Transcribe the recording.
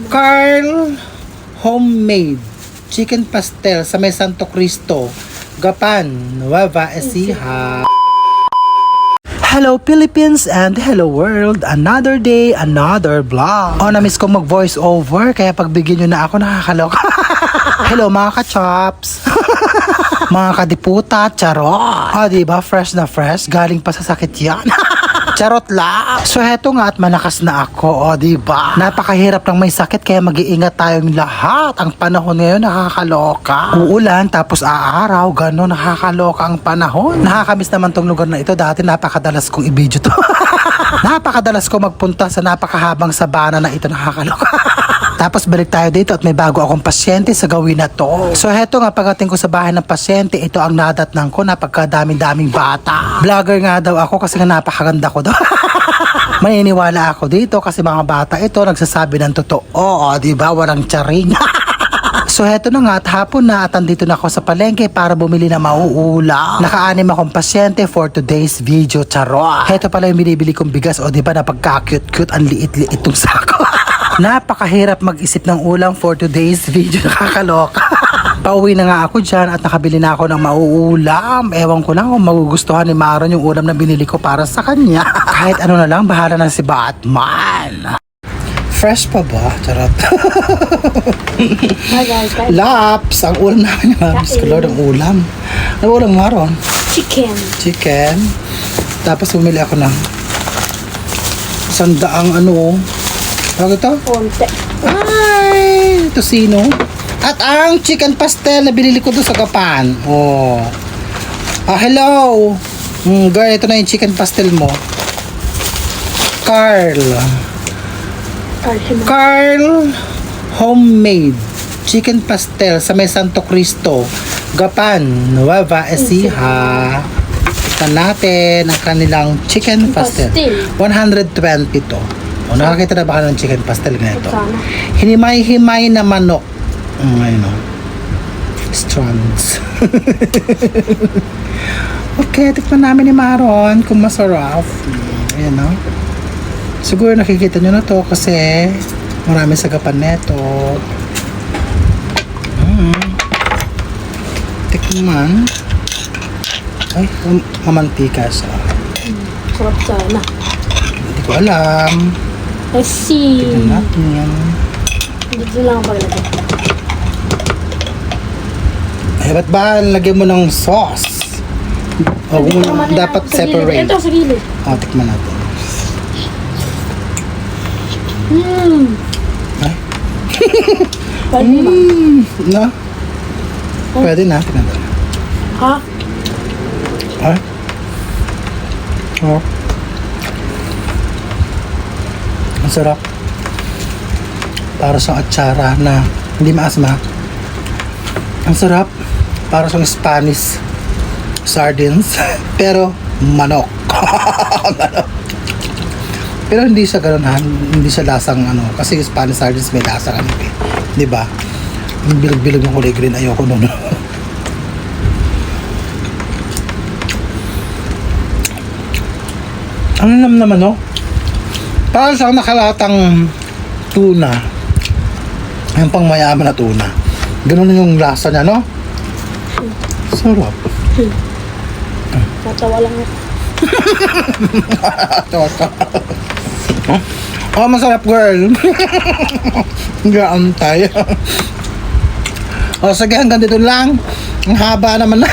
Carl Homemade Chicken Pastel sa may Santo Cristo, Gapan, Nueva Ecija. Hello Philippines and hello world. Another day, another vlog. Na-miss kong mag voice over kaya pagbigyan nyo na ako nakakaloka. Hello mga ka-chops. Mga kadiputa, charot. Diba? Fresh na fresh. Galing pa sa sakit yan. Charot lang. So heto nga at malakas na ako, diba? Napakahirap ng may sakit kaya mag-iingat tayong lahat. Ang panahon ngayon nakakaloka. Uulan tapos aaraw, gano'n nakakaloka ang panahon. Nakakamiss naman tong lugar na ito. Dati napakadalas kong i-video to. Napakadalas ko magpunta sa napakahabang sabana na ito, nakakaloka. Tapos balik tayo dito at may bago akong pasyente sa gawin na to. So heto nga, pagdating ko sa bahay ng pasyente, ito ang nadatnang ko, napagkadaming-daming bata. Vlogger nga daw ako kasi nga napakaganda ko daw. Maniniwala ako dito kasi mga bata ito nagsasabi ng totoo. Diba? Walang charing. So heto na nga at hapon na at andito na ako sa palengke para bumili na mauulam. Naka-anim akong pasyente for today's video, charot. Heto pala yung binibili kong bigas, diba napagka-cute-cute, ang liit-liit itong sako. Napakahirap mag-isip ng ulam for today's video, nakakaloka. Pauwi na nga ako dyan at nakabili na ako ng mauulam. Ewan ko lang kung magugustuhan ni Maron yung ulam na binili ko para sa kanya. Kahit ano na lang, bahala na si Batman. Fresh pa ba? Charot. Laps, ang ulam namin ni Maron. Lord, ang ulam. Ano ulam, Maron? Chicken. Tapos bumili ako ng 100 Bakit ito? Konti. Ay, tosino. At ang chicken pastel na binili ko doon sa Gapan. Hello. Girl, ito na yung chicken pastel mo. Carl Homemade Chicken Pastel sa may Santo Cristo, Gapan, Nueva Ecija. Ito natin ang kanilang chicken pastel. 120 to. Nakakita na ba ka ng chicken pastel ganito? Hinimay-himay na manok. Ayun o. Strands. Okay, tikman namin ni Maron kung masarap. Ayan o. Siguro nakikita nyo na to kasi marami sa Gapan neto. Tikman. Ay, mamantika siya. Sarap sana. Hindi ko alam. I see. Tignan natin yan. Dito lang ako lagay. Eh, ba't ba lagyan mo ng sauce? Dapat separate. Ito sa gilid. Tikman natin. Ay? Pwede ba? No? Pwede na. Tignan natin. Ha? Ay? Ang sarap. Para sa atsara na hindi maasma. Ang sarap. Para sa Spanish sardines. Pero manok. Manok. Pero hindi siya gano'n, hindi siya lasang kasi Spanish sardines may lasa di ba? Yung bilog-bilog ng kulay green, ayoko nun. Ang nam naman parang siyang nakalatang tuna. Yung pang mayaman na tuna. Ganun yung lasa niya, no? Sarap. Natawa lang ako. Masarap, girl. Gaantay. Sige, hanggang dito lang. Ang haba naman na.